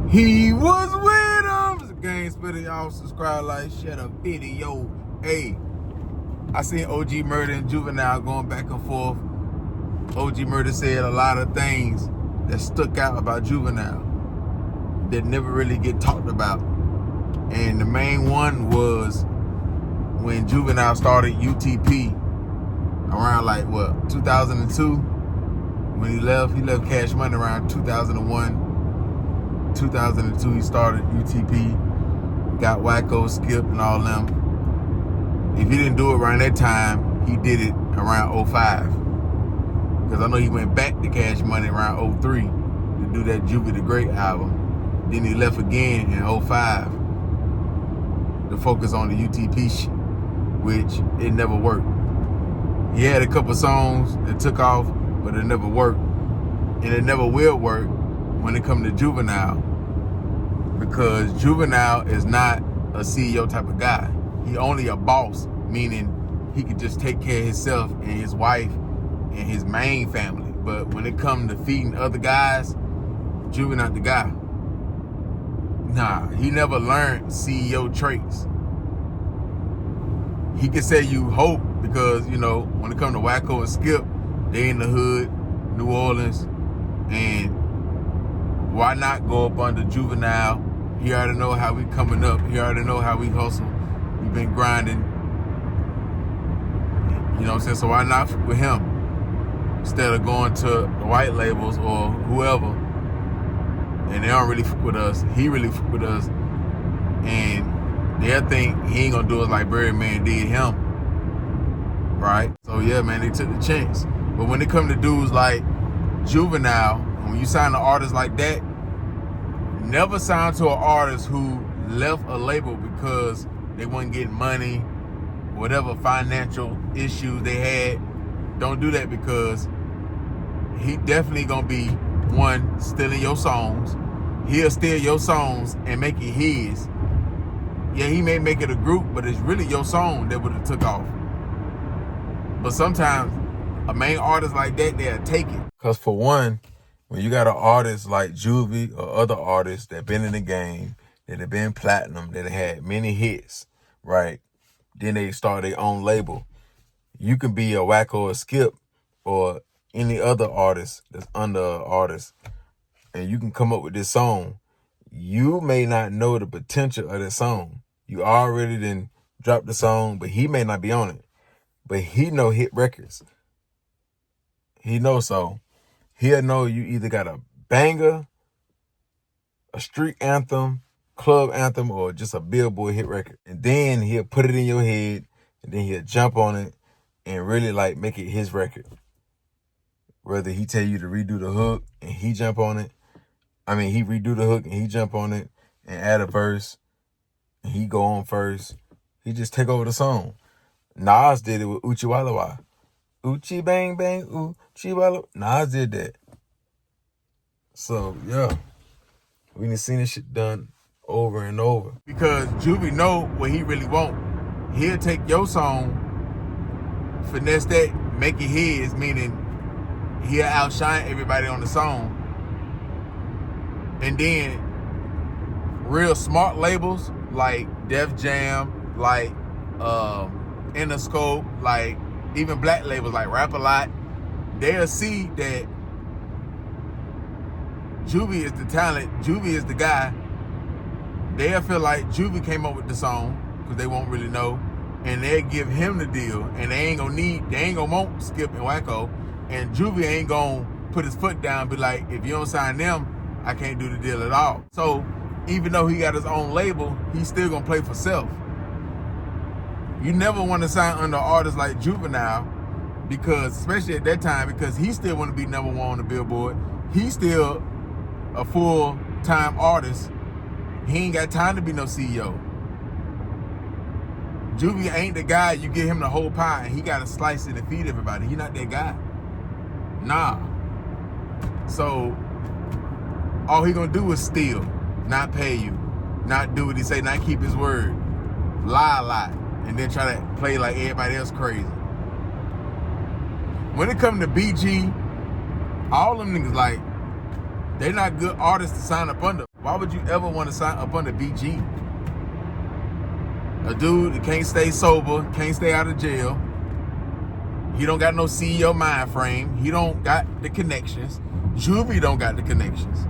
He was with him. Gang Spitter, y'all subscribe, like, share the video. Hey, I seen OG Murda and Juvenile going back and forth. OG Murda said a lot of things that stuck out about Juvenile that never really get talked about. And the main one was when Juvenile started UTP around like what, 2002? When he left Cash Money around 2001. 2002 he started UTP, got Wacko, Skip, and all them. If he didn't do it around that time, he did it around 05. Because I know he went back to Cash Money around 03 to do that Juvie the Great album. Then he left again in 05 to focus on the UTP shit, which it never worked. He had a couple songs that took off, but it never worked. And it never will work when it comes to Juvenile, because Juvenile is not a CEO type of guy. He only a boss, meaning he could just take care of himself and his wife and his main family. But when it comes to feeding other guys, Juvenile not the guy. Nah, he never learned CEO traits. He can say you hope because, you know, when it comes to Wacko and Skip, they in the hood, New Orleans, and why not go up under Juvenile? He already know how we coming up. He already know how we hustle. We've been grinding. You know what I'm saying? So why not fuck with him instead of going to the white labels or whoever? And they don't really fuck with us. He really fuck with us. And they'll think he ain't gonna do us like Birdman did him. Right? So yeah, man, they took the chance. But when it come to dudes like Juvenile, when you sign an artist like that, never sign to an artist who left a label because they wasn't getting money, whatever financial issues they had. Don't do that, because he definitely gonna be one, stealing your songs. He'll steal your songs and make it his. Yeah, he may make it a group, but it's really your song that would have took off. But sometimes a main artist like that, they'll take it. Because for one, when you got an artist like Juvie or other artists that been in the game, that have been platinum, that have had many hits, right? Then they start their own label. You can be a Wacko or Skip or any other artist that's under an artist, and you can come up with this song. You may not know the potential of this song. You already done dropped the song, but he may not be on it. But he know hit records. He knows so. He'll know you either got a banger, a street anthem, club anthem, or just a Billboard hit record. And then he'll put it in your head, and then he'll jump on it and really like make it his record. Whether he tell you to redo the hook and he jump on it. I mean, he redo the hook and he jump on it and add a verse and he go on first. He just take over the song. Nas did it with Uchi Walla Wah. Uchi bang bang, Uchi Walla. Nas did that. So, yeah. We done seen this shit done over and over. Because Juvie know what he really want. He'll take your song, finesse that, make it his, meaning he'll outshine everybody on the song. And then real smart labels like Def Jam, like Interscope, like even black labels like Rap A Lot, they'll see that Juvie is the talent, Juvie is the guy. They'll feel like Juvie came up with the song, because they won't really know, and they'll give him the deal, and they ain't gonna want Skip and Wacko, and Juvie ain't gonna put his foot down and be like, if you don't sign them, I can't do the deal at all. So even though he got his own label, he's still gonna play for self. You never want to sign under artists like Juvenile, because, especially at that time, because he still want to be #1 on the Billboard. He's still a full-time artist. He ain't got time to be no CEO. Juvie ain't the guy you give him the whole pie and he got to slice it and feed everybody. He not that guy. Nah. So all he gonna do is steal, not pay you, not do what he say, not keep his word, lie a lot, and then try to play like everybody else crazy. When it comes to BG, all them niggas, like, they not good artists to sign up under. Why would you ever want to sign up under BG? A dude that can't stay sober, can't stay out of jail. He don't got no CEO mind frame. He don't got the connections. Juvie don't got the connections.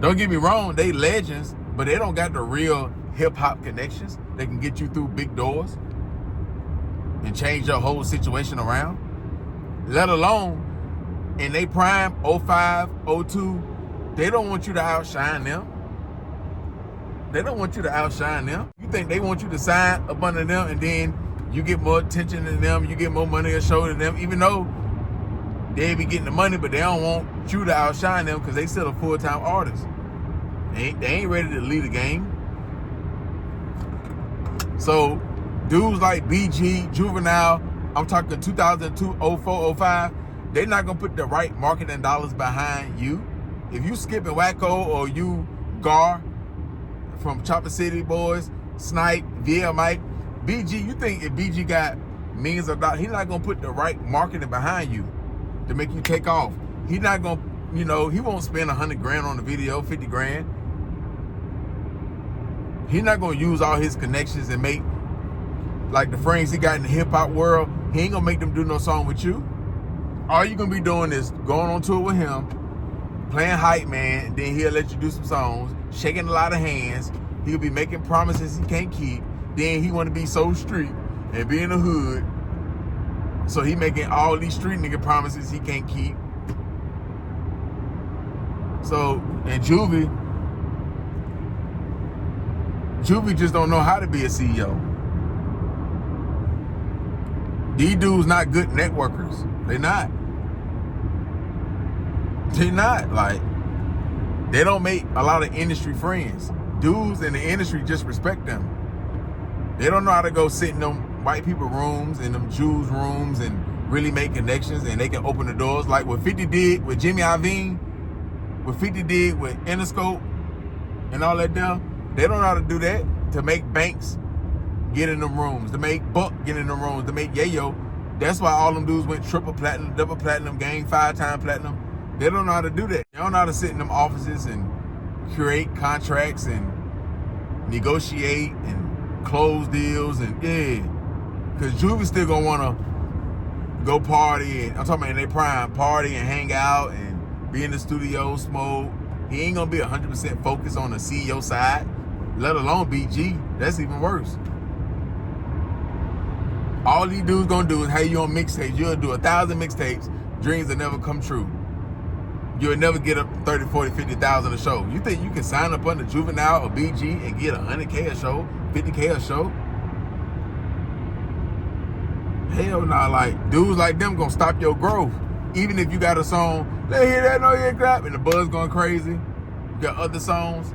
Don't get me wrong, they legends, but they don't got the real hip-hop connections that can get you through big doors and change your whole situation around. Let alone, in they prime, 05, 02, they don't want you to outshine them. They don't want you to outshine them. You think they want you to sign up under them and then you get more attention than them, you get more money a show than them, even though they be getting the money, but they don't want you to outshine them because they still a full-time artist. They ain't ready to lead the game. So dudes like BG, Juvenile, I'm talking 2002, 04, 05, they're not gonna put the right marketing dollars behind you. If you skipping Wacko or you Gar from Choppa Boyz, Snipe, VL Mike, BG, you think if BG got millions of dollars, he's not gonna put the right marketing behind you to make you take off. He's not gonna, he won't spend 100 grand on the video, 50 grand. He's not gonna use all his connections and make, like the friends he got in the hip hop world, he ain't gonna make them do no song with you. All you gonna be doing is going on tour with him, playing hype man, and then he'll let you do some songs, shaking a lot of hands. He'll be making promises he can't keep. Then he wanna be so street and be in the hood. So he making all these street nigga promises he can't keep. So, and Juvie just don't know how to be a CEO. These dudes not good networkers. They not. Like, they don't make a lot of industry friends. Dudes in the industry just respect them. They don't know how to go sit in them white people rooms and them Jews rooms and really make connections, and they can open the doors. Like what 50 did with Jimmy Iovine, what 50 did with Interscope and all that there. They don't know how to do that to make banks get in them rooms, to make Buck get in them rooms, to make Yayo. That's why all them dudes went triple platinum, double platinum, gang 5-time platinum. They don't know how to do that. They don't know how to sit in them offices and create contracts and negotiate and close deals and Cause Juvie still gonna wanna go party, and I'm talking about in their prime, party and hang out and be in the studio, smoke. He ain't gonna be 100% focused on the CEO side, let alone BG. That's even worse. All these dudes gonna do is, hey, you on mixtapes. You'll do 1,000 mixtapes. Dreams will never come true. You'll never get up 30, 40, 50,000 a show. You think you can sign up under Juvenile or BG and get 100K a show, 50K a show? Hell nah, like, dudes like them gonna stop your growth. Even if you got a song, they hear that, no, you clap, and the buzz going crazy. You got other songs,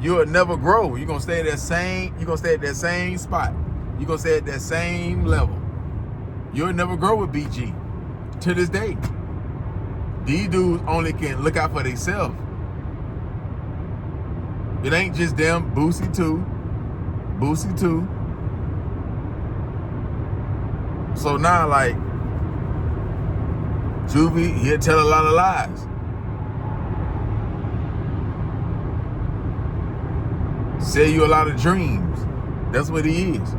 you'll never grow. You're gonna stay at that same, spot. You're gonna stay at that same level. You'll never grow with BG. To this day. These dudes only can look out for themselves. It ain't just them, Boosie too. So now, like, Juvie, he'll tell a lot of lies. Sell you a lot of dreams. That's what he is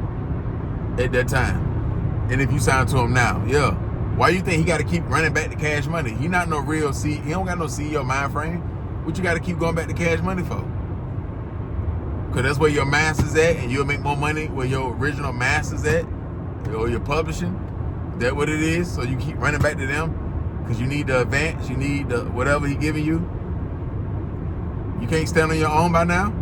at that time. And if you sign to him now, yeah. Why you think he got to keep running back to Cash Money? He not no real he don't got no CEO mind frame. What you got to keep going back to Cash Money for? Because that's where your master's at, and you'll make more money where your original master's at, or your publishing. That what it is? So you keep running back to them because you need the advance, you need the whatever he giving you. You can't stand on your own by now.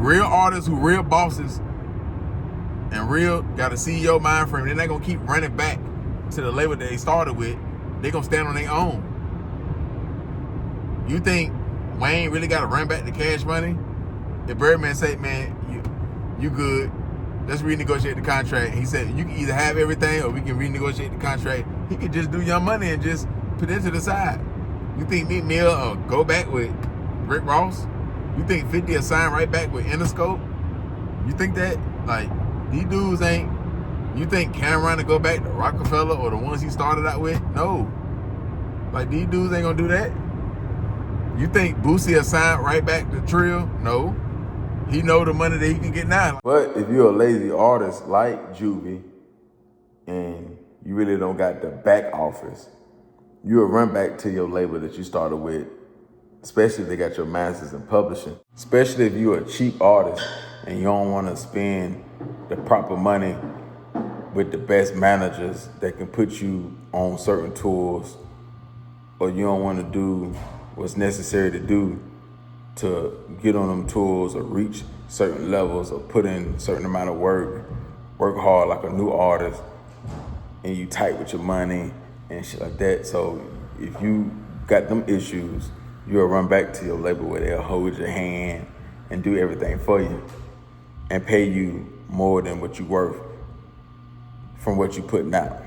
Real artists who real bosses and real got a CEO mind frame, they're not gonna keep running back to the label that they started with. They're gonna stand on their own. You think Wayne really gotta run back to Cash Money? If Birdman say, man, you good, let's renegotiate the contract. He said, you can either have everything or we can renegotiate the contract. He could just do Young Money and just put it to the side. You think Meek Mill or go back with Rick Ross? You think 50 will sign right back with Interscope? You think that? Like, these dudes ain't, you think Cameron to go back to Rockefeller or the ones he started out with? No. Like, these dudes ain't gonna do that. You think Boosie will sign right back to Trill? No. He know the money that he can get now. But if you're a lazy artist like Juvie and you really don't got the back office, you'll run back to your label that you started with, especially if they got your masters in publishing. Especially if you're a cheap artist and you don't want to spend the proper money with the best managers that can put you on certain tours, or you don't want to do what's necessary to do to get on them tours or reach certain levels or put in a certain amount of work hard like a new artist, and you tight with your money and shit like that. So if you got them issues, you'll run back to your label where they'll hold your hand and do everything for you and pay you more than what you worth from what you putting out.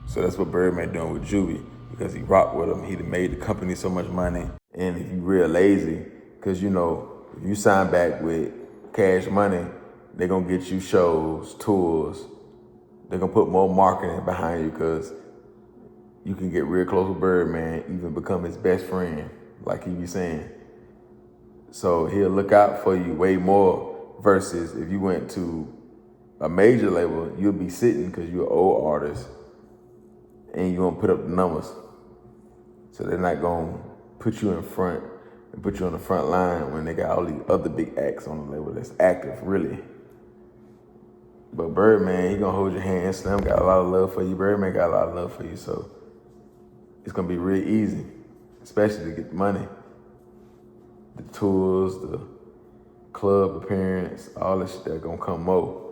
So that's what Birdman doing with Juvie, because he rocked with him. He done made the company so much money. And if you real lazy, because you know, if you sign back with Cash Money, they're gonna get you shows, tours. They're gonna put more marketing behind you, because you can get real close with Birdman, even become his best friend, like he be saying. So he'll look out for you way more, versus if you went to a major label, you'll be sitting because you're an old artist and you won't put up the numbers. So they're not gonna put you in front and put you on the front line when they got all these other big acts on the label that's active, really. But Birdman, he gonna hold your hand. Slim got a lot of love for you. Birdman got a lot of love for you. So it's gonna be real easy, especially to get the money. The tours, the club appearance, all this shit that gonna come more.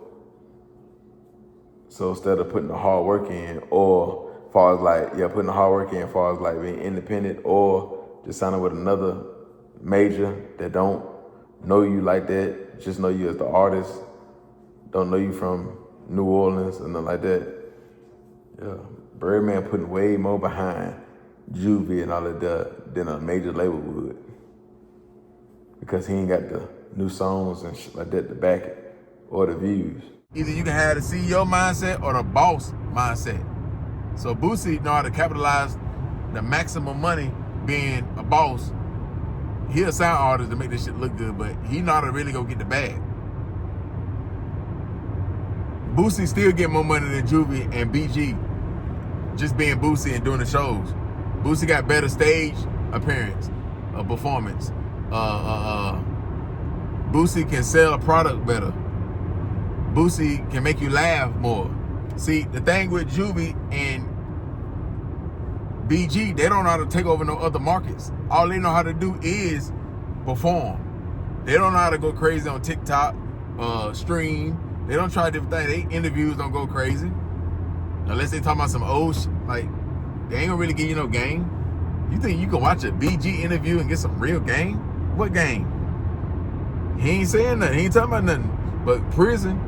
So instead of putting the hard work in, or far as like, putting the hard work in, far as like being independent, or just signing with another major that don't know you like that, just know you as the artist, don't know you from New Orleans or nothing like that. Yeah, Birdman putting way more behind Juvie and all of that than a major label would, because he ain't got the new songs and shit like that to back it, or the views. Either you can have the CEO mindset or the boss mindset. So Boosie know how to capitalize the maximum money being a boss. He a sound artist to make this shit look good, but he know how to really go get the bag. Boosie still get more money than Juvie and BG, just being Boosie and doing the shows. Boosie got better stage appearance, performance. Boosie can sell a product better. Boosie can make you laugh more. See, the thing with Juvie and BG, they don't know how to take over no other markets. All they know how to do is perform. They don't know how to go crazy on TikTok, stream. They don't try different things. They interviews don't go crazy. Unless they talking about some old shit. Like, they ain't gonna really give you no game. You think you can watch a BG interview and get some real game? What game? He ain't saying nothing. He ain't talking about nothing. But prison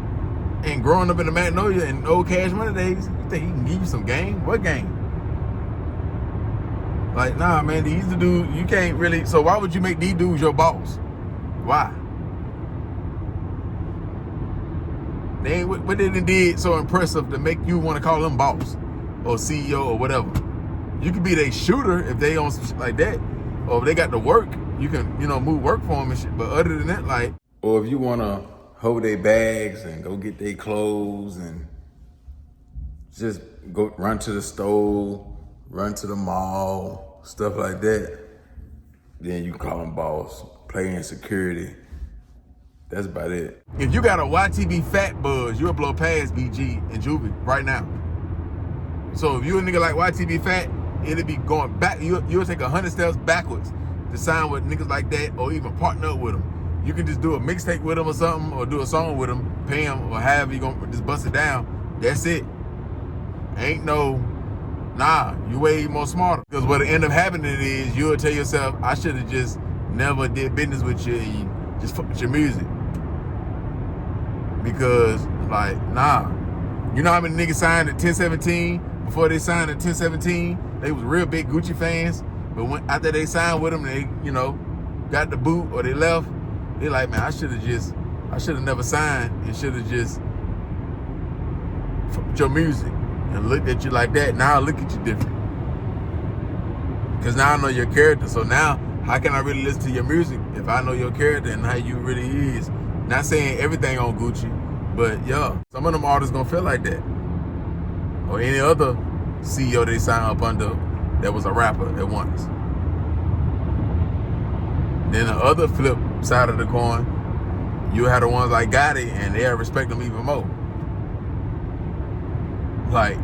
and growing up in the Magnolia and old Cash Money days, you think he can give you some game? What game? Like, nah, man, these the dudes, you can't really, so why would you make these dudes your boss? Why? They ain't, what they did so impressive to make you want to call them boss or CEO or whatever? You could be their shooter if they on some shit like that. Or if they got the work, you can, move work for them and shit. But other than that, like, or if you want to hold their bags and go get their clothes and just go run to the store, run to the mall, stuff like that, then you call them boss, play in security. That's about it. If you got a YTB fat buzz, you'll blow past BG and Juvie right now. So if you a nigga like YTB fat, it'll be going back. You'll take 100 steps backwards to sign with niggas like that, or even partner up with them. You can just do a mixtape with them or something, or do a song with them, pay them, or however you gonna just bust it down. That's it. Ain't no, nah, you way more smarter. Because what'll end up happening is you'll tell yourself, I should have just never did business with you and you just fuck with your music. Because, like, nah. You know how many niggas signed at 1017? Before they signed at 1017, they was real big Gucci fans. But after they signed with them, they, got the boot or they left, they like, man, I should have never signed and should have just fucked with your music and looked at you like that. Now I look at you different. Because now I know your character. So now, how can I really listen to your music if I know your character and how you really is? Not saying everything on Gucci, but yeah, some of them artists gonna feel like that. Or any other CEO they sign up under that was a rapper at once. Then the other flip side of the coin, you have the ones like Gotti, and they'll respect them even more. Like,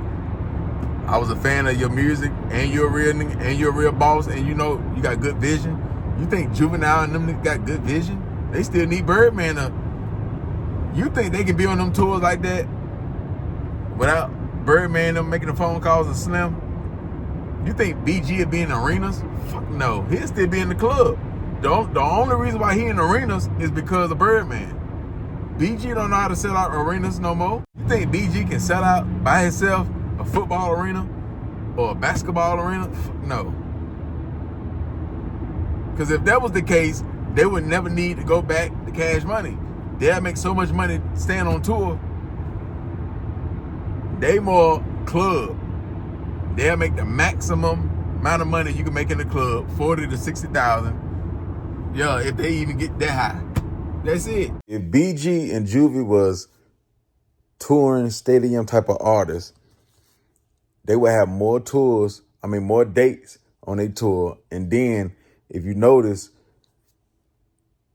I was a fan of your music, and you're a real nigga, and you're a real boss, and you know you got good vision. You think Juvenile and them niggas got good vision? They still need Birdman to. You think they can be on them tours like that without Birdman them making the phone calls and Slim? You think BG would be in arenas? Fuck no. He'll still be in the club. The only reason why he in arenas is because of Birdman. BG don't know how to sell out arenas no more. You think BG can sell out by himself a football arena or a basketball arena? Fuck no. Because if that was the case, they would never need to go back to Cash Money. They'll make so much money staying on tour. They more club. They'll make the maximum amount of money you can make in the club, 40 to 60,000. Yeah, if they even get that high. That's it. If BG and Juvie was touring stadium type of artists, they would have more tours, more dates on their tour. And then, if you notice,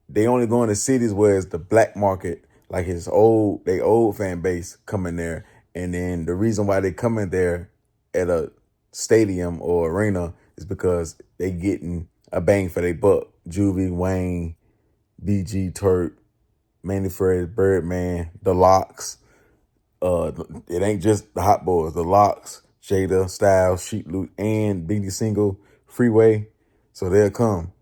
they only go into cities where it's the black market, like they old fan base coming there. And then the reason why they come in there at a stadium or arena is because they getting a bang for their buck. Juvie, Wayne, BG, Turk, Manny Fresh, Birdman, The Locks. It ain't just the Hot Boys. The Locks, Jada, Styles, Sheep Luke, and Biggie Single, Freeway. So they'll come.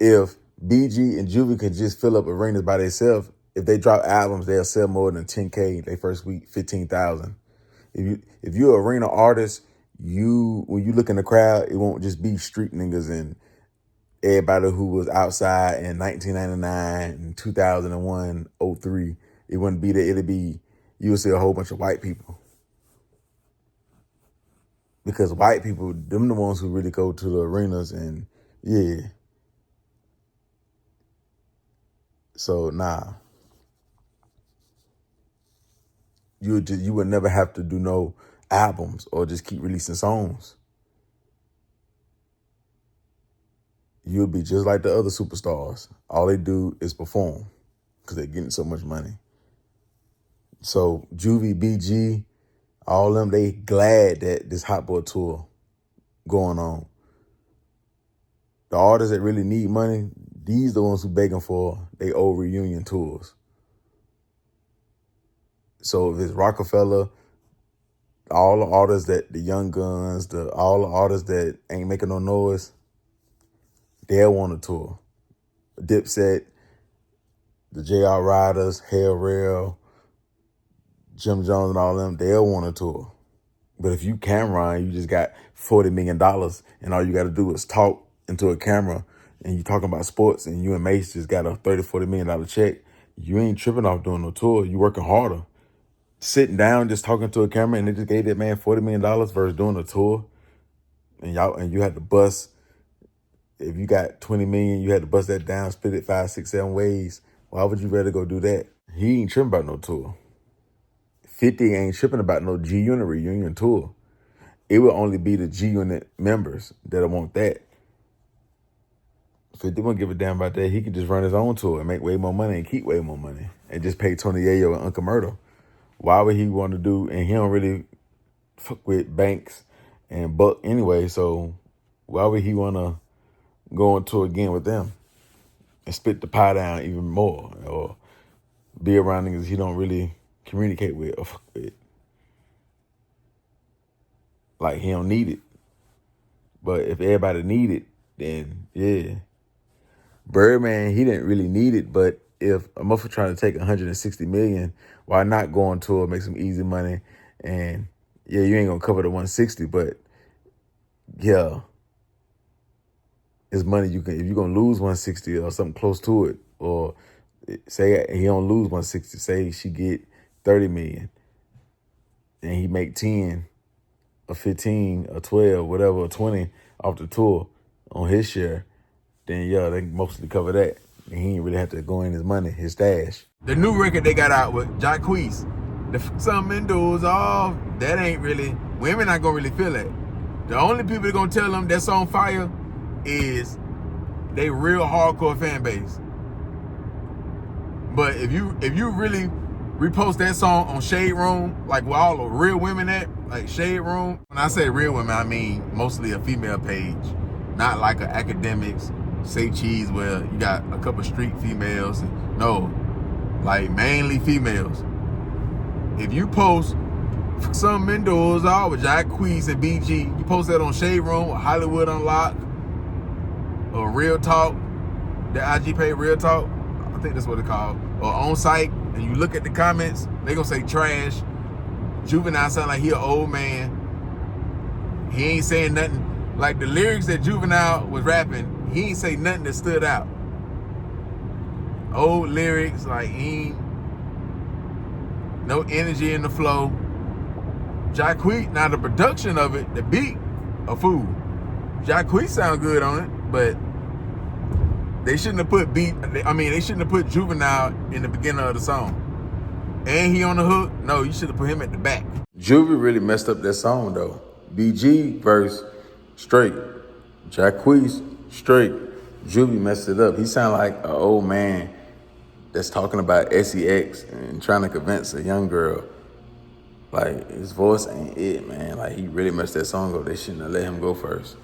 If BG and Juvie could just fill up arenas by themselves, if they drop albums, they'll sell more than 10K their first week, 15,000. If you're an arena artist, when you look in the crowd, it won't just be street niggas and everybody who was outside in 1999 and 2001, 03. It wouldn't be that. You would see a whole bunch of white people. Because white people, them the ones who really go to the arenas and yeah. So nah. You would never have to do no albums or just keep releasing songs. You'll be just like the other superstars. All they do is perform because they're getting so much money. So Juvie, BG, all them, they glad that this Hot Boy tour going on. The artists that really need money, these the ones who begging for they old reunion tours. So if it's Rockefeller, all the artists that the Young Guns, all the artists that ain't making no noise, they'll want a tour. Dipset, the JR Riders, Hell Rail, Jim Jones and all them, they'll want a tour. But if you Cameron, you just got $40 million and all you got to do is talk into a camera and you talking about sports and you and Mace just got a $30-40 million check, you ain't tripping off doing no tour. You working harder. Sitting down, just talking to a camera, and they just gave that man $40 million versus doing a tour. And you had to bust, if you got 20 million, you had to bust that down, split it 5, 6, 7 ways. Why would you rather go do that? He ain't tripping about no tour. 50 ain't tripping about no G-Unit reunion tour. It would only be the G-Unit members that want that. 50 won't give a damn about that. He can just run his own tour and make way more money and keep way more money and just pay Tony Yayo and Uncle Murda. Why would he want to do, and he don't really fuck with Banks and Buck anyway, so why would he want to go on tour again with them and split the pie down even more or be around niggas he don't really communicate with or fuck with? Like, he don't need it. But if everybody need it, then yeah. Birdman, he didn't really need it, but if a motherfucker trying to take 160 million, why not go on tour, make some easy money? And yeah, you ain't gonna cover the 160, but yeah, it's money you can, if you're gonna lose 160 or something close to it, or say he don't lose 160, say she get 30 million and he make 10 or 15 or 12, whatever, or 20 off the tour on his share, then yeah, they mostly cover that. And he ain't really have to go in his money, his stash. The new record they got out with Jacquees, the some indoors off, that ain't really, women not gonna really feel that. The only people that gonna tell them that song fire is they real hardcore fan base. But if you really repost that song on Shade Room, like where all the real women at, like Shade Room. When I say real women, I mean mostly a female page, not like an academics, say cheese where you got a couple street females. No, like mainly females. If you post some indoors all with Jacquees and BG, you post that on Shade Room or Hollywood Unlocked or Real Talk, the IG page Real Talk, I think that's what it's called, or on site, and you look at the comments, they gonna say trash. Juvenile sound like he an old man. He ain't saying nothing. Like the lyrics that Juvenile was rapping, he ain't say nothing that stood out. Old lyrics, like he ain't, no energy in the flow. Jacquees, now the production of it, the beat, a fool. Jacquees sound good on it, but they shouldn't have put they shouldn't have put Juvenile in the beginning of the song. And he on the hook? No, you should have put him at the back. Juvie really messed up that song though. BG verse, straight. Jacquees, straight. Juvie messed it up. He sound like an old man that's talking about sex and trying to convince a young girl. Like, his voice ain't it, man. Like, he really messed that song up. They shouldn't have let him go first.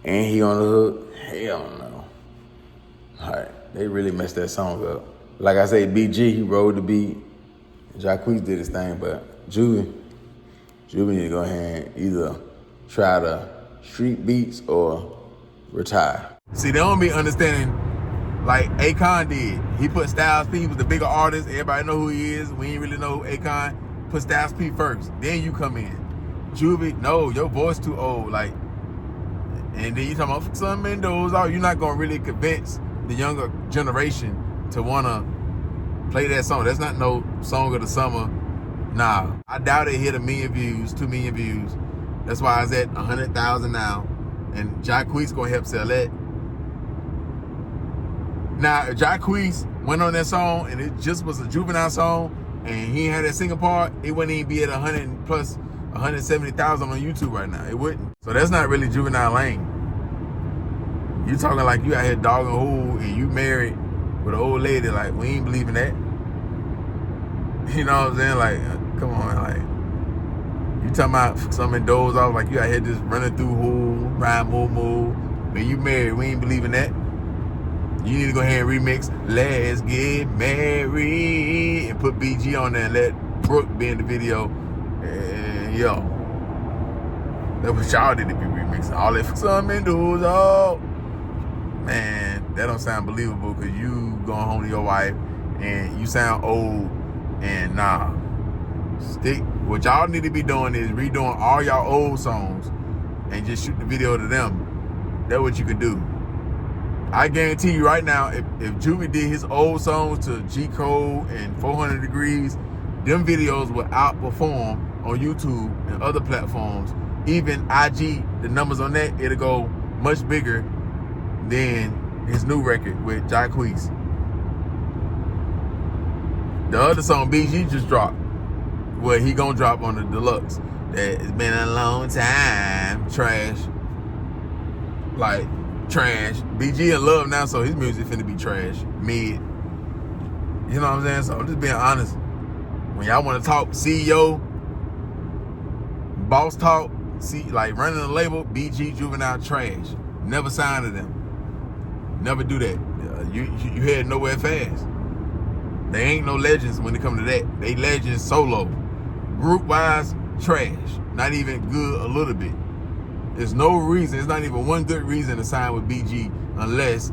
And he on the hook? Hell no. All right, they really messed that song up. Like I say, BG, he rode the beat. Jacquees did his thing, but Juvie need to go ahead and either try the street beats or retire. See, they don't be understanding like Akon did. He put Styles P, he was the bigger artist. Everybody know who he is. We ain't really know Akon. Put Styles P first, then you come in. Juvie, no, your voice too old. Like, and then you talking about some windows. You're not gonna really convince the younger generation to wanna play that song. That's not no song of the summer. Nah, I doubt it hit 1 million views, 2 million views. That's why it's at 100,000 now. And Jacquees gonna help sell that. Now, if Jacquees went on that song and it just was a Juvenile song and he had that singing part, it wouldn't even be at 100 plus 170,000 on YouTube right now. It wouldn't. So that's not really Juvenile lane. You talking like you out here dogging who and you married with an old lady, like, we ain't believing that. You know what I'm saying? Like, come on, like, you talking about something doze off, like you out here just running through who, ride moo. When you married, we ain't believing that. You need to go ahead and remix Let's Get Married and put BG on there and let Brooke be in the video. And yo, that's what y'all need to be remixing. All that something doze off. Man, that don't sound believable because you going home to your wife and you sound old and nah. What y'all need to be doing is redoing all y'all old songs and just shoot the video to them. That's what you can do. I guarantee you right now, if Juvie did his old songs to G Code and 400 Degrees, them videos will outperform on YouTube and other platforms. Even IG, the numbers on that, it'll go much bigger than his new record with Jacquees. The other song BG just dropped, well, he gonna drop on the deluxe. That it's been a long time. Trash. Like, trash. BG in love now, so his music finna be trash. Mid. You know what I'm saying? So I'm just being honest. When y'all wanna talk CEO, boss talk, see, like running a label, BG, Juvenile, trash. Never sign to them. Never do that. You head nowhere fast. They ain't no legends when it come to that. They legends solo. Group-wise, trash. Not even good a little bit. There's no reason, there's not even one good reason to sign with BG unless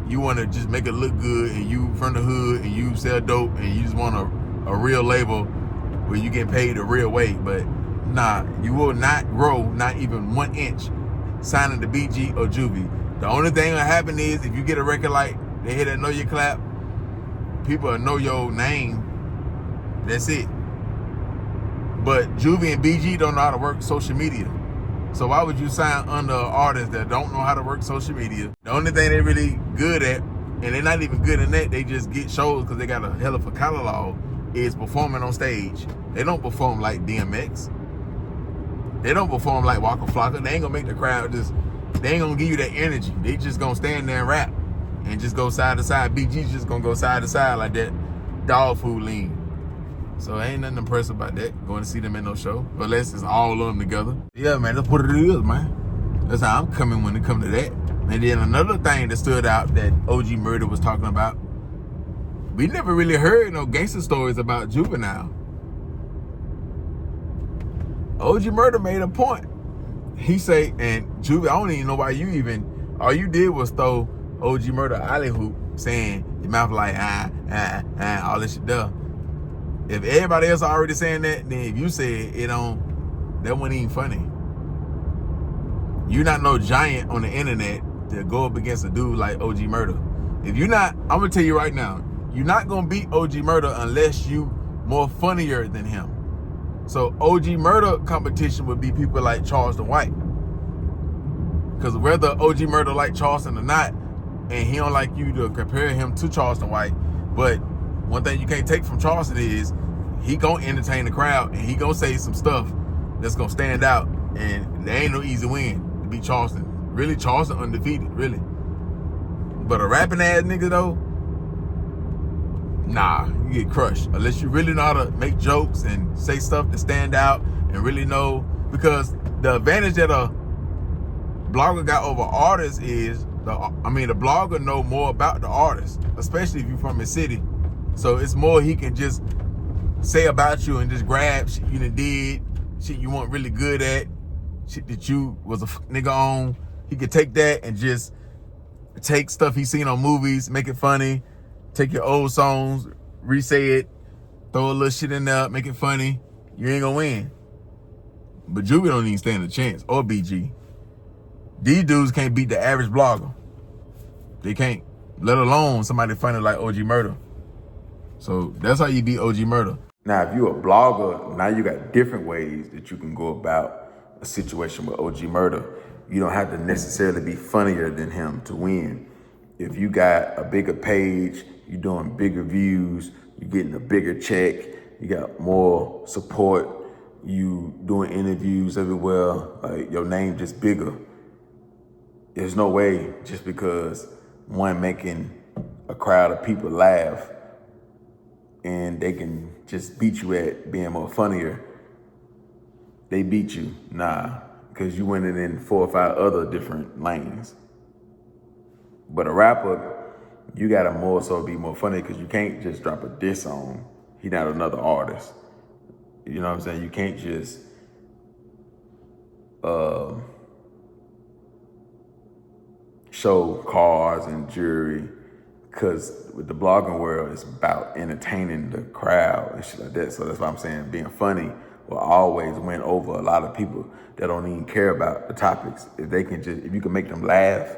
you want to just make it look good and you from the hood and you sell dope and you just want a real label where you get paid the real way. But nah, you will not grow not even 1 inch signing to BG or Juvie. The only thing that happen is if you get a record like they hit that Know Your Clap, people will know your name. That's it. But Juvie and BG don't know how to work social media. So why would you sign under an artist that don't know how to work social media? The only thing they really good at, and they're not even good in that, they just get shows because they got a hell of a catalog, is performing on stage. They don't perform like DMX. They don't perform like Wacko Flocka. They ain't gonna make the crowd they ain't gonna give you that energy. They just gonna stand there and rap and just go side to side. BG's just gonna go side to side like that dog food lean. So ain't nothing impressive about that, going to see them in no show, unless it's all of them together. Yeah, man, that's what it is, man. That's how I'm coming when it comes to that. And then another thing that stood out that OG Murda was talking about, we never really heard no gangster stories about Juvenile. OG Murda made a point. He say, and Juve, I don't even know why all you did was throw OG Murda alley hoop saying your mouth like all this shit there. If everybody else already saying that, then if you say it that wasn't even funny. You're not no giant on the internet to go up against a dude like OG Murda. If you're not, I'm gonna tell you right now, you're not gonna beat OG Murda unless you more funnier than him. So OG Murda competition would be people like Charleston White. Because whether OG Murda like Charleston or not, and he don't like you to compare him to Charleston White, but one thing you can't take from Charleston is he gonna entertain the crowd and he gonna say some stuff that's gonna stand out, and there ain't no easy win to beat Charleston. Really, Charleston undefeated, really. But a rapping ass nigga though, nah, you get crushed. Unless you really know how to make jokes and say stuff to stand out and really know, because the advantage that a blogger got over artists is, the blogger know more about the artist, especially if you're from the city. So it's more he can just say about you and just grab shit you done did, shit you weren't really good at, shit that you was a nigga on. He could take that and just take stuff he seen on movies, make it funny, take your old songs, re-say it, throw a little shit in there, make it funny. You ain't gonna win. But Juvie don't even stand a chance, or BG. These dudes can't beat the average blogger. They can't, let alone somebody funny like OG Murda. So that's how you beat OG Murda. Now, if you're a blogger, now you got different ways that you can go about a situation with OG Murda. You don't have to necessarily be funnier than him to win. If you got a bigger page, you're doing bigger views, you're getting a bigger check, you got more support, you doing interviews everywhere, like your name just bigger. There's no way just because one making a crowd of people laugh and they can just beat you at being more funnier, they beat you. Nah, because you went in 4 or 5 other different lanes. But a rapper, you gotta more so be more funny, because you can't just drop a diss on. He not another artist. You know what I'm saying? You can't just show cars and jewelry, because with the blogging world, it's about entertaining the crowd and shit like that. So that's why I'm saying being funny will always win over a lot of people that don't even care about the topics. If you can make them laugh.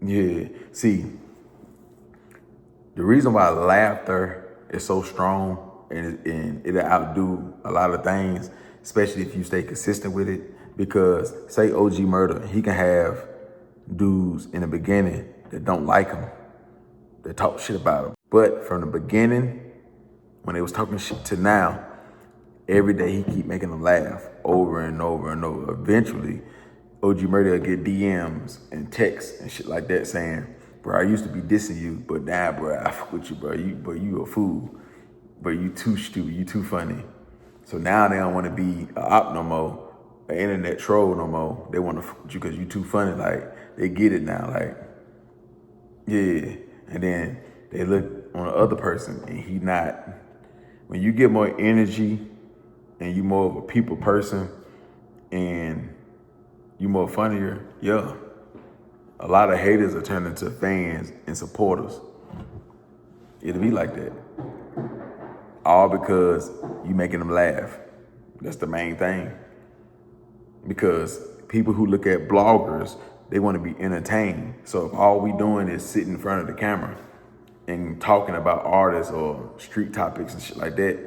Yeah, see, the reason why laughter is so strong and it'll outdo a lot of things, especially if you stay consistent with it, because say OG Murda, he can have dudes in the beginning that don't like him, that talk shit about him. But from the beginning, when they was talking shit to now, every day he keep making them laugh over and over and over. Eventually, OG Murda will get DMs and texts and shit like that saying, bro, I used to be dissing you, but now, bro, I fuck with you, bro. You a fool. Bro, you too stupid, you too funny. So now they don't want to be an op no more, an internet troll no more. They want to fuck with you because you too funny. Like, they get it now, like, yeah. And then they look on the other person and he not. When you get more energy and you more of a people person and you more funnier, yeah, a lot of haters are turning into fans and supporters. It'll be like that. All because you making them laugh. That's the main thing. Because people who look at bloggers, they want to be entertained. So if all we doing is sitting in front of the camera and talking about artists or street topics and shit like that,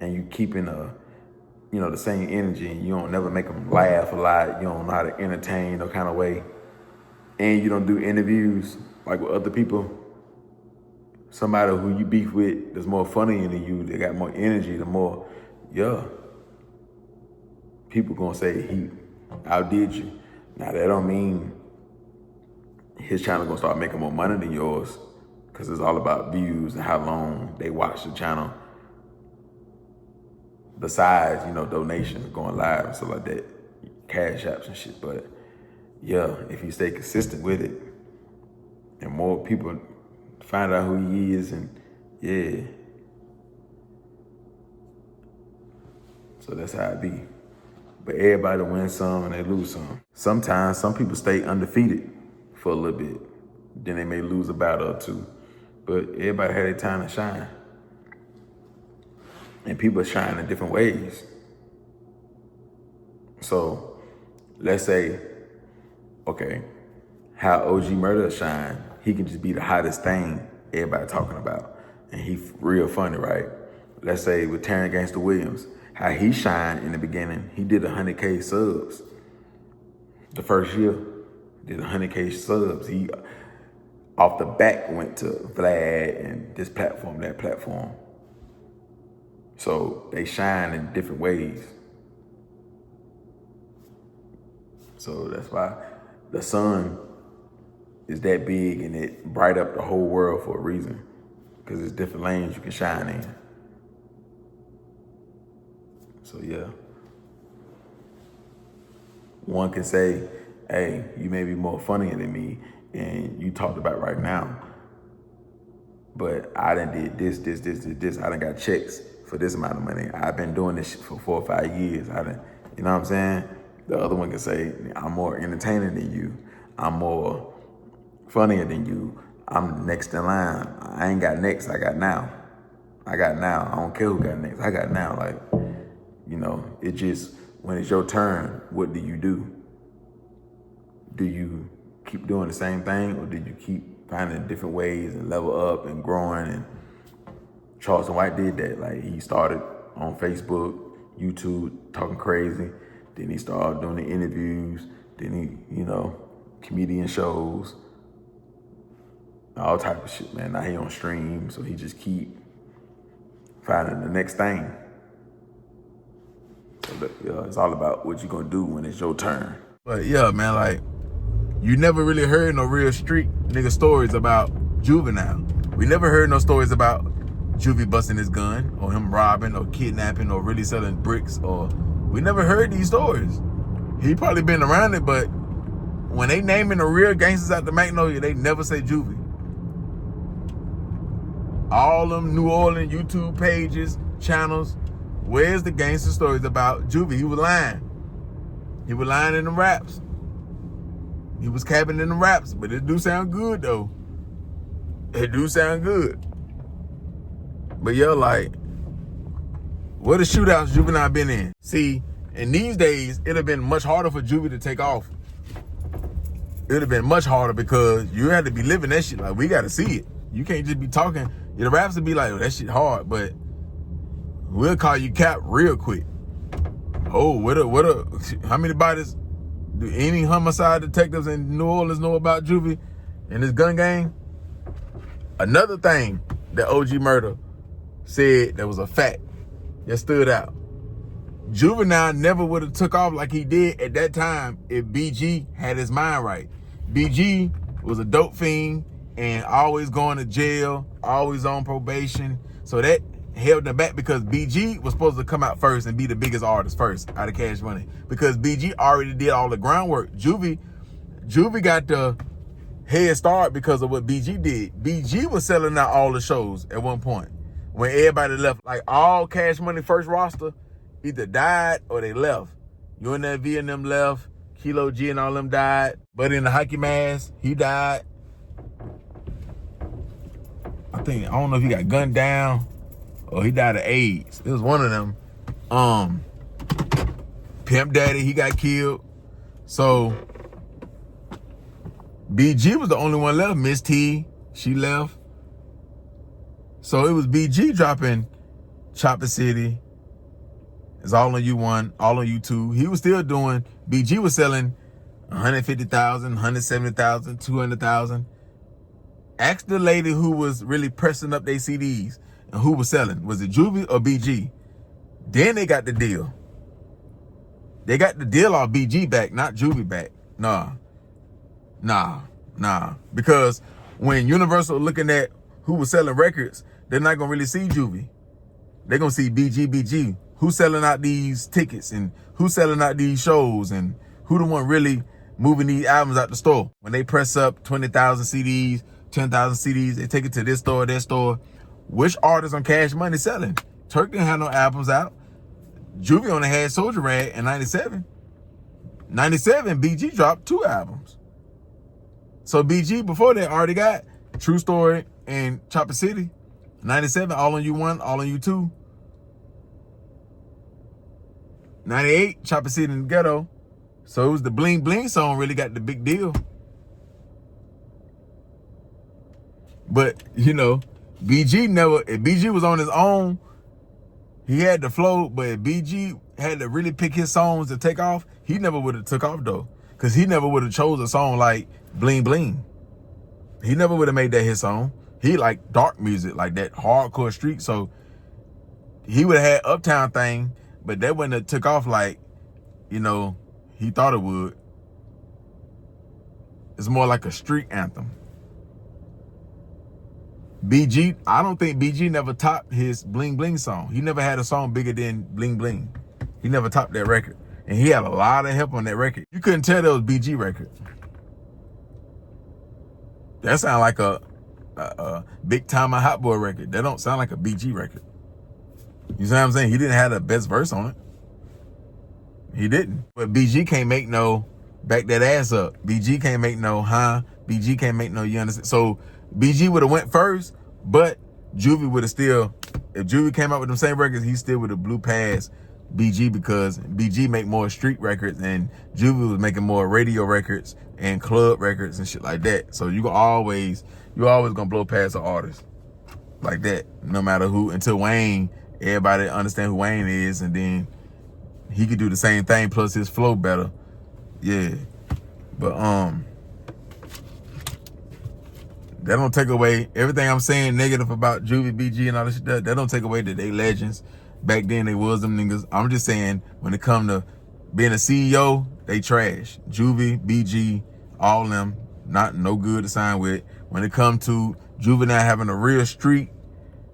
and you keeping you know, the same energy, and you don't never make them laugh a lot. You don't know how to entertain no kind of way, and you don't do interviews like with other people. Somebody who you beef with that's more funny than you, they got more energy, the more, people gonna say he outdid you. Now that don't mean his channel gonna start making more money than yours, because it's all about views and how long they watch the channel. Besides, you know, donations, going live and stuff like that, cash apps and shit. But yeah, if you stay consistent with it and more people find out who he is, and yeah. So that's how it be. But everybody wins some and they lose some. Sometimes some people stay undefeated for a little bit. Then they may lose a battle or two. But everybody had their time to shine. And people shine in different ways. So let's say, okay, how OG Murda shine, he can just be the hottest thing everybody talking about. And he real funny, right? Let's say with Terrence Gangsta Williams, how he shined in the beginning, he did 100K subs. The first year, did 100K subs. He, off the back, went to Vlad and this platform, that platform. So they shine in different ways. So that's why the sun is that big and it bright up the whole world for a reason, because it's different lanes you can shine in. So yeah. One can say, hey, you may be more funnier than me and you talked about right now, but I done did this. I done got checks for this amount of money. I've been doing this shit for 4 or 5 years. I done, you know what I'm saying? The other one can say, I'm more entertaining than you. I'm more funnier than you. I'm next in line. I ain't got next, I got now. I don't care who got next, I got now. Like, you know, it just, when it's your turn, what do you do? Do you keep doing the same thing, or do you keep finding different ways and level up and growing? And Charleston White did that. Like, he started on Facebook, YouTube, talking crazy. Then he started doing the interviews. Then he, you know, comedian shows, all type of shit, man. Now he on stream, so he just keep finding the next thing. So yeah, it's all about what you gonna do when it's your turn. But yeah, man, like, you never really heard no real street nigga stories about Juvenile. We never heard no stories about Juvie busting his gun, or him robbing, or kidnapping, or really selling bricks, or we never heard these stories. He probably been around it, but when they naming the real gangsters out the Magnolia, they never say Juvie. All them New Orleans YouTube pages, channels, where's the gangster stories about Juvie? He was lying. He was lying in the raps. He was capping in the raps, but it do sound good though. It do sound good. But yo, like, what the shootouts Juvenile been in? See, in these days, it'd have been much harder for Juvie to take off. It'd have been much harder because you had to be living that shit. Like, we got to see it. You can't just be talking. The raps would be like, oh, that shit hard, but we'll call you cap real quick. Oh, how many bodies do any homicide detectives in New Orleans know about Juvie and his gun gang? Another thing that OG Murda said that was a fact that stood out. Juvenile never would have took off like he did at that time if BG had his mind right. BG was a dope fiend and always going to jail, always on probation. So that held them back, because BG was supposed to come out first and be the biggest artist first out of Cash Money, because BG already did all the groundwork. Juvie got the head start because of what BG did. BG was selling out all the shows at one point when everybody left. Like, all Cash Money first roster either died or they left. UNLV and them left. Kilo G and all them died. But in the hockey mask, he died. I don't know if he got gunned down or he died of AIDS. It was one of them. Pimp Daddy, he got killed. So BG was the only one left. Miss T, she left. So it was BG dropping Choppa City, It's All on You 1, All on You 2. He was still doing, BG was selling 150,000, 170,000, 200,000. Ask the lady who was really pressing up their CDs and who was selling. Was it Juvie or BG? Then they got the deal. They got the deal off BG back, not Juvie back. Nah. Because when Universal looking at who was selling records, they're not gonna really see Juvie. They're gonna see BG. Who's selling out these tickets and who's selling out these shows and who the one really moving these albums out the store. When they press up 20,000 CDs, 10,000 CDs, they take it to this store, that store. Which artists on Cash Money selling? Turk didn't have no albums out. Juvie only had Soldier Rag in 97. 97, BG dropped 2 albums. So BG before that already got True Story and Choppa City. 97, All on You 1, All on You 2. 98, Choppa City in the Ghetto. So it was the Bling Bling song really got the big deal. But, you know, BG never, if BG was on his own, he had the flow, but if BG had to really pick his songs to take off, he never would have took off though. Cause he never would have chose a song like Bling Bling. He never would have made that his song. He like dark music, like that hardcore street. So he would have had Uptown Thing, but that wouldn't have took off like, you know, he thought it would. It's more like a street anthem. BG, I don't think BG never topped his Bling Bling song. He never had a song bigger than Bling Bling. He never topped that record. And he had a lot of help on that record. You couldn't tell that was BG record. That sound like a Big Time a Hot Boy record. That don't sound like a BG record. You see what I'm saying? He didn't have the best verse on it. He didn't. But BG can't make no back that ass up. BG can't make no BG can't make no, you understand? So BG would have went first, but Juvie would have still, if Juvie came out with them same records, he still would have blew past BG because BG make more street records and Juvie was making more radio records and club records and shit like that. So you always gonna blow past an artist like that, no matter who, until Wayne, everybody understand who Wayne is, and then he could do the same thing plus his flow better. Yeah. But that don't take away everything I'm saying negative about Juvie, BG, and all this shit. That don't take away that they legends. Back then they was them niggas. I'm just saying when it come to being a CEO, they trash. Juvie, BG, all of them, no good to sign with. When it come to Juvenile having a real street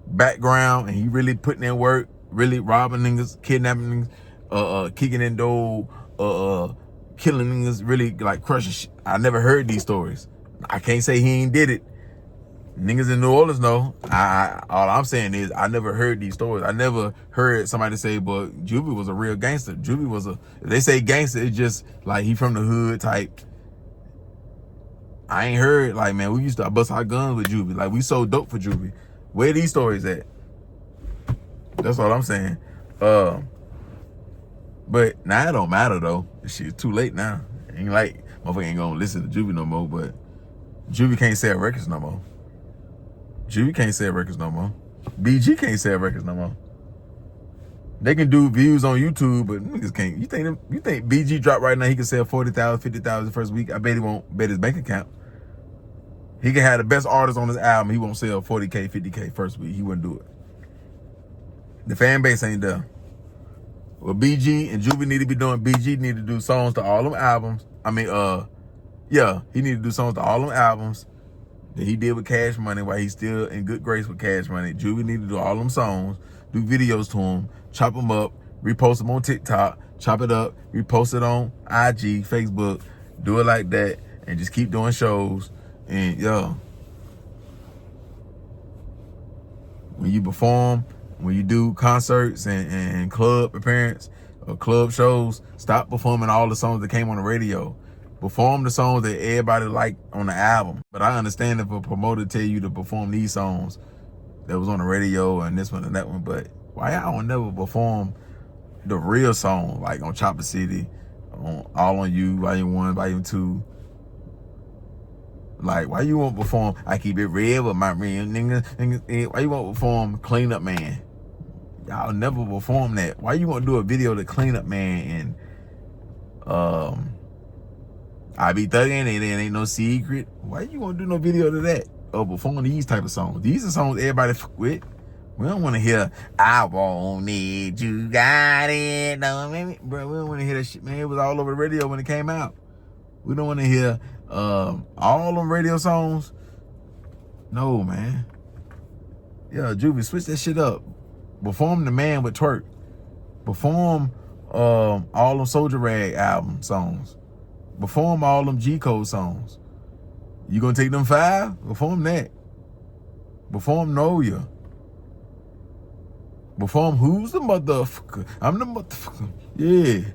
background and he really putting in work, really robbing niggas, kidnapping niggas, kicking in door, killing niggas, really like crushing shit. I never heard these stories. I can't say he ain't did it. Niggas in New Orleans know. All I'm saying is I never heard these stories. I never heard somebody say, but Juvie was a real gangster. Juvie was if they say gangster, it's just like he from the hood type. I ain't heard like, man, we used to bust our guns with Juvie. Like we sold dope for Juvie. Where these stories at? That's all I'm saying. But now it don't matter though. Shit's too late now. Ain't like motherfucker ain't gonna listen to Juvie no more, but Juvie can't sell records no more. Juvie can't sell records no more. BG can't sell records no more. They can do views on YouTube, but niggas can't. You think BG drop right now, he can sell 40,000, 50,000 the first week? I bet he won't bet his bank account. He can have the best artist on his album. He won't sell 40K, 50K first week. He wouldn't do it. The fan base ain't there. Well, BG and Juvie need to be doing, BG need to do songs to all them albums. I mean, yeah, he need to do songs to all them albums that he did with Cash Money while he's still in good grace with Cash Money. Juvie need to do all them songs, do videos to him, chop them up, repost them on TikTok, chop it up, repost it on IG, Facebook, do it like that, and just keep doing shows. And yo, when you perform, when you do concerts and club appearance or club shows, stop performing all the songs that came on the radio. Perform the songs that everybody liked on the album. But I understand if a promoter tell you to perform these songs that was on the radio and this one and that one, but why y'all don't never perform the real song, like on Choppa City, on All on You, Volume 1, Volume 2? Like, why you won't perform I Keep It Real with My Real Niggas? Why you won't perform Clean Up Man? Y'all never perform that. Why you want to do a video to Clean Up Man and I Be Thuggin' and it ain't no secret? Why you want to do no video to that or perform these type of songs? These are songs everybody fuck with. We don't want to hear I Want It, You Got It. No, man, bro, we don't want to hear that shit, man. It was all over the radio when it came out. We don't want to hear all them radio songs. No, man. Yeah, Juvie, switch that shit up. Perform The Man with Twerk. Perform all them Soldier Rag album songs. Perform all them G Code songs. You gonna take them 5? Perform that. Perform Know Ya. Perform Who's the Motherfucker? I'm the motherfucker. Yeah.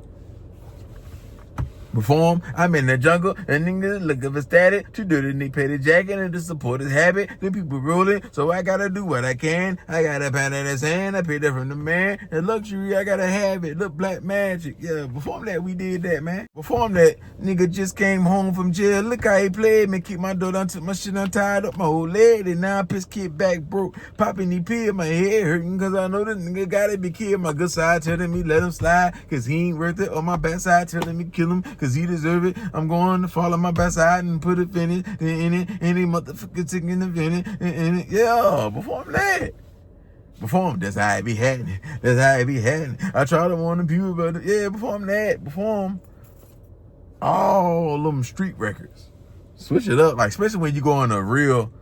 Perform, I'm in the jungle, and niggas looking for static. Too dirty, they pay the jacket, and the support is habit. The people rolling, so I gotta do what I can. I gotta pound in his hand, I paid that from the man. And luxury, I gotta have it. Look, Black Magic. Yeah, perform that, we did that, man. Perform that. Nigga just came home from jail. Look how he played me. Keep my door down, took my shit untied up my whole leg. And now I pissed kid back broke. Popping the pill, my head hurting, cause I know this nigga gotta be killed. My good side telling me let him slide, cause he ain't worth it. On my bad side telling me kill him, cause he deserve it. I'm going to follow my backside and put a finish in it. Any motherfucker taking the finish in it. Yeah, perform that. Perform. That's how it be happening. That's how it be happening. I try to warn the people, but yeah, perform that. Perform all them street records. Switch it up, like especially when you go on a real,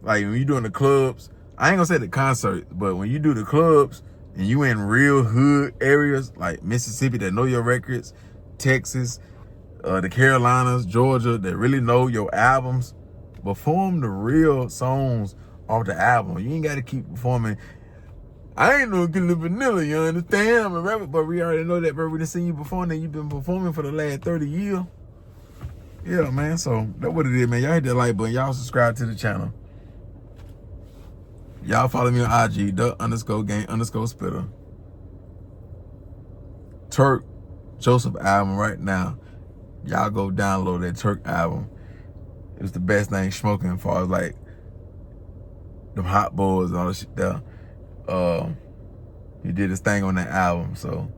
like when you doing the clubs. I ain't gonna say the concert, but when you do the clubs and you in real hood areas like Mississippi that know your records, Texas, the Carolinas, Georgia, that really know your albums, perform the real songs off the album. You ain't got to keep performing. I ain't no Killer Vanilla, you understand? I'm a rapper, but we already know that, bro. We done seen you perform, and you've been performing for the last 30 years. Yeah, man, so that's what it is, man. Y'all hit that like button. Y'all subscribe to the channel. Y'all follow me on IG, _gang_spitter. Turk Joseph album right now. Y'all go download that Turk album. It was the best thing smoking as far as like them hot boys and all that shit there. He did his thing on that album. So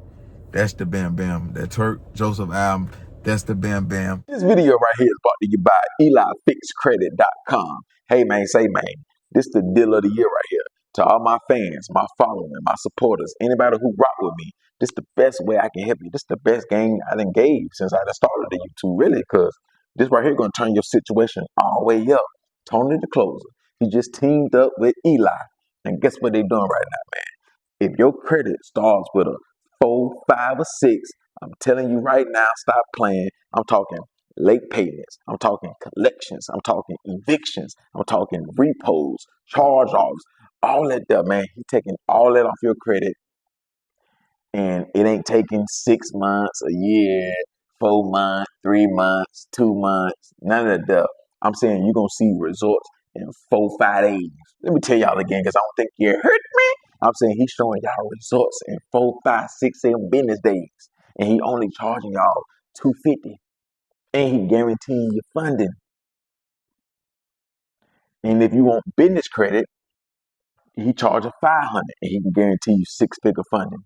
that's the Bam Bam. That Turk Joseph album, that's the Bam Bam. This video right here is brought to you by EliFixCredit.com. Hey man, say man, this the deal of the year right here. To all my fans, my following, my supporters, anybody who rock with me, this the best way I can help you. This the best game I done gave since I done started the YouTube, really, because this right here gonna turn your situation all the way up. Tony the Closer, he just teamed up with Eli. And guess what they doing right now, man? If your credit starts with a 4, 5, or 6, I'm telling you right now, stop playing. I'm talking late payments. I'm talking collections. I'm talking evictions. I'm talking repos, charge-offs, all that there, man. He taking all that off your credit, and it ain't taking 6 months, a year, 4 months, 3 months, 2 months, none of that there. I'm saying you're going to see results in 4, 5 days. Let me tell y'all again, because I don't think you heard me. I'm saying he's showing y'all results in 4, 5, 6, 7 business days. And he only charging y'all $250. And he guaranteeing you funding. And if you want business credit, he charges $500 and he can guarantee you 6-figure funding.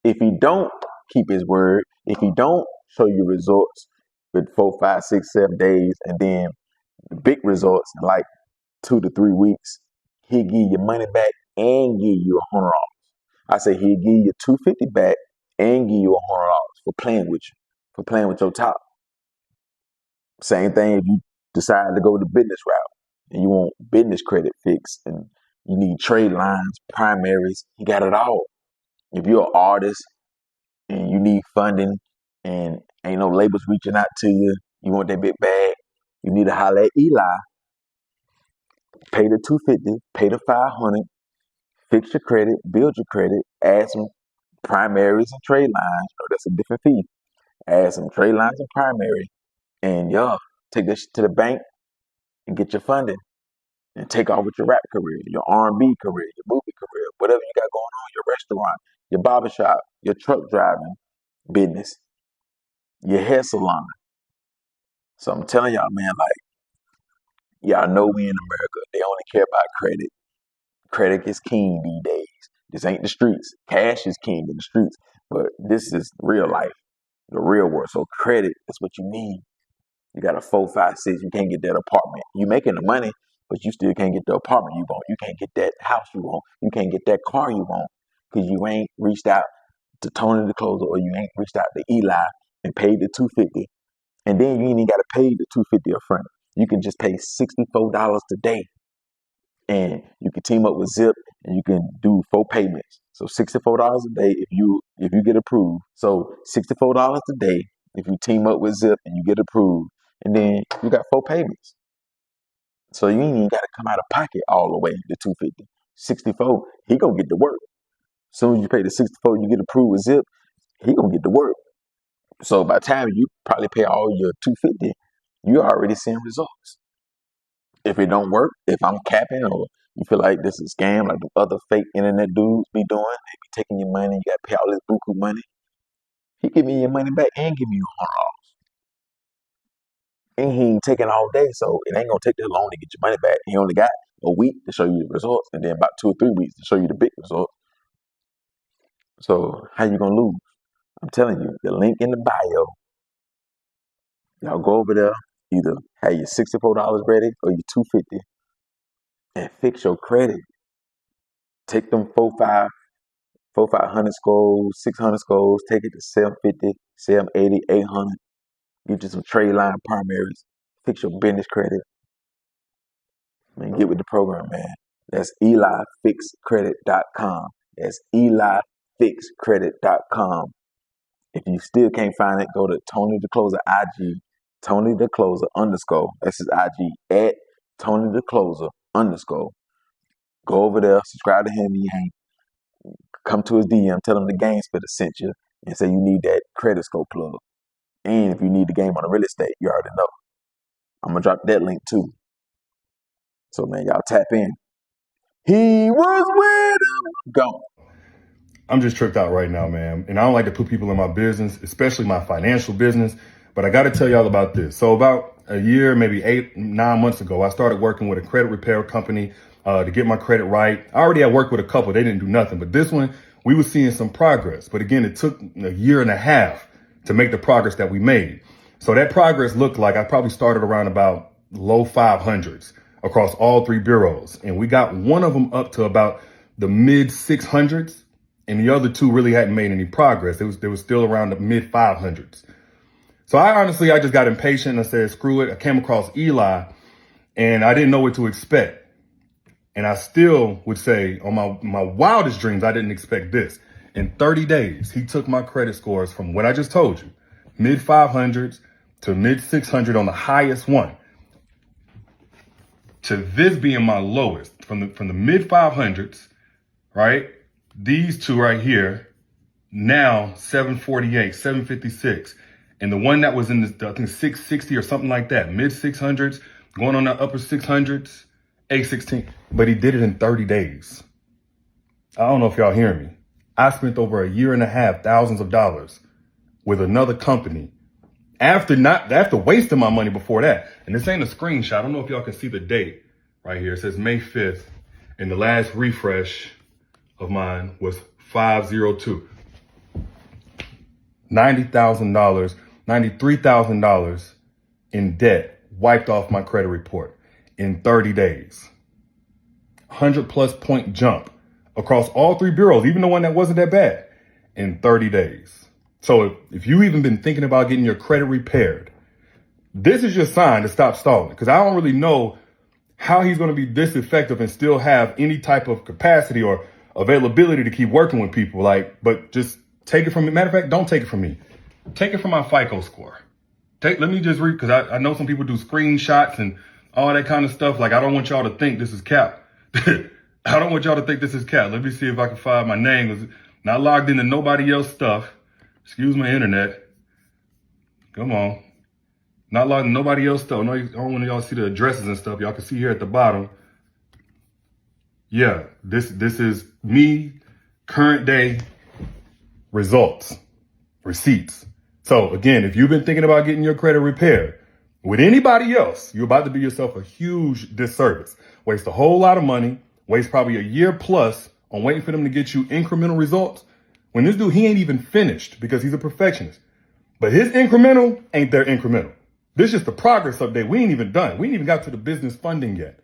If he don't keep his word, if he don't show you results with 4, 5, 6, 7 days, and then the big results in like 2 to 3 weeks, he'll give you money back and give you $100. I say he'll give you $250 back and give you $100 for playing with you, for playing with your top. Same thing if you decide to go the business route and you want business credit fixed and you need trade lines, primaries, he got it all. If you're an artist and you need funding and ain't no labels reaching out to you, you want that big bag, you need to holler at Eli. Pay the $250, pay the $500, fix your credit, build your credit, add some primaries and trade lines. Oh, that's a different fee. Add some trade lines and primary, and take this to the bank and get your funding and take off with your rap career, your R&B career, your movie career, whatever you got going on, your restaurant, your barbershop, your truck driving business, your hair salon. So I'm telling y'all, man, like, y'all know we in America, they only care about credit. Credit is king these days. This ain't the streets. Cash is king in the streets, but this is real life, the real world. So credit is what you need. You got a 456, you can't get that apartment. You making the money, but you still can't get the apartment you want. You can't get that house you want. You can't get that car you want because you ain't reached out to Tony the Closer, or you ain't reached out to Eli and paid the $250. And then you ain't even got to pay the $250 up front. You can just pay $64 today. And you can team up with Zip and you can do 4 payments. So $64 a day if you get approved. So $64 a day if you team up with Zip and you get approved. And then you got 4 payments. So you ain't even got to come out of pocket all the way to $250. 64, he gonna get to work. As soon as you pay the 64, you get approved with Zip, he gonna get to work. So by the time you probably pay all your $250, you're already seeing results. If it don't work, if I'm capping, or you feel like this is a scam, like the other fake internet dudes be doing, they be taking your money, you got to pay all this buku money. He give me your money back and give me $100. And he ain't taking all day, so it ain't gonna take that long to get your money back. He only got a week to show you the results, and then about 2 or 3 weeks to show you the big results. So how you gonna lose? I'm telling you, the link in the bio. Y'all go over there, either have your $64 ready or your $250, and fix your credit. Take them 500 scores, 600 scores, take it to 750, 780, 800. Get you some trade line primaries. Fix your business credit. Man, get with the program, man. That's EliFixCredit.com. That's EliFixCredit.com. If you still can't find it, go to Tony the Closer IG, Tony the Closer _ That's his IG, at Tony the Closer _ Go over there, subscribe to him. He ain't. Come to his DM, tell him the Game Spitter sent you, and say you need that credit score plug. And if you need the game on the real estate, you already know. I'm gonna drop that link too. So man, y'all tap in. He was with him. Go. I'm just tripped out right now, man. And I don't like to put people in my business, especially my financial business. But I got to tell y'all about this. So about a year, maybe 8, 9 months ago, I started working with a credit repair company to get my credit right. I already had worked with a couple. They didn't do nothing. But this one, we were seeing some progress. But again, it took a year and a half to make the progress that we made. So that progress looked like I probably started around about low 500s across all 3 bureaus. And we got one of them up to about the mid 600s. And the other 2 really hadn't made any progress. They was still around the mid 500s. So I just got impatient and I said, screw it. I came across Eli and I didn't know what to expect. And I still would say on my wildest dreams, I didn't expect this. In 30 days, he took my credit scores from what I just told you, mid 500s to mid 600 on the highest one, to this being my lowest, from the mid 500s, right? These 2 right here, now 748, 756. And the one that was in this, I think 660 or something like that, mid 600s, going on the upper 600s, 816. But he did it in 30 days. I don't know if y'all hear me. I spent over a year and a half, thousands of dollars with another company after wasting my money before that. And this ain't a screenshot. I don't know if y'all can see the date right here. It says May 5th. And the last refresh of mine was 502. $90,000, $93,000 in debt wiped off my credit report in 30 days. 100+ point jump across all 3 bureaus, even the one that wasn't that bad, in 30 days. So if you even been thinking about getting your credit repaired, this is your sign to stop stalling, because I don't really know how he's going to be this effective and still have any type of capacity or availability to keep working with people. But just take it from me. Matter of fact, don't take it from me. Take it from my FICO score. Let me just read, because I know some people do screenshots and all that kind of stuff. Like, I don't want y'all to think this is cap. I don't want y'all to think this is cap. Let me see if I can find my name. It's not logged into nobody else's stuff. Excuse my internet. Come on. Not logged into nobody else's stuff. No, I don't want y'all to see the addresses and stuff. Y'all can see here at the bottom. Yeah, this is me, current day results, receipts. So again, if you've been thinking about getting your credit repaired with anybody else, you're about to do yourself a huge disservice. Waste a whole lot of money, waste probably a year plus on waiting for them to get you incremental results, when this dude, he ain't even finished because he's a perfectionist. But his incremental ain't their incremental. This is just the progress update. We ain't even done. We ain't even got to the business funding yet.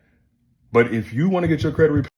But if you want to get your credit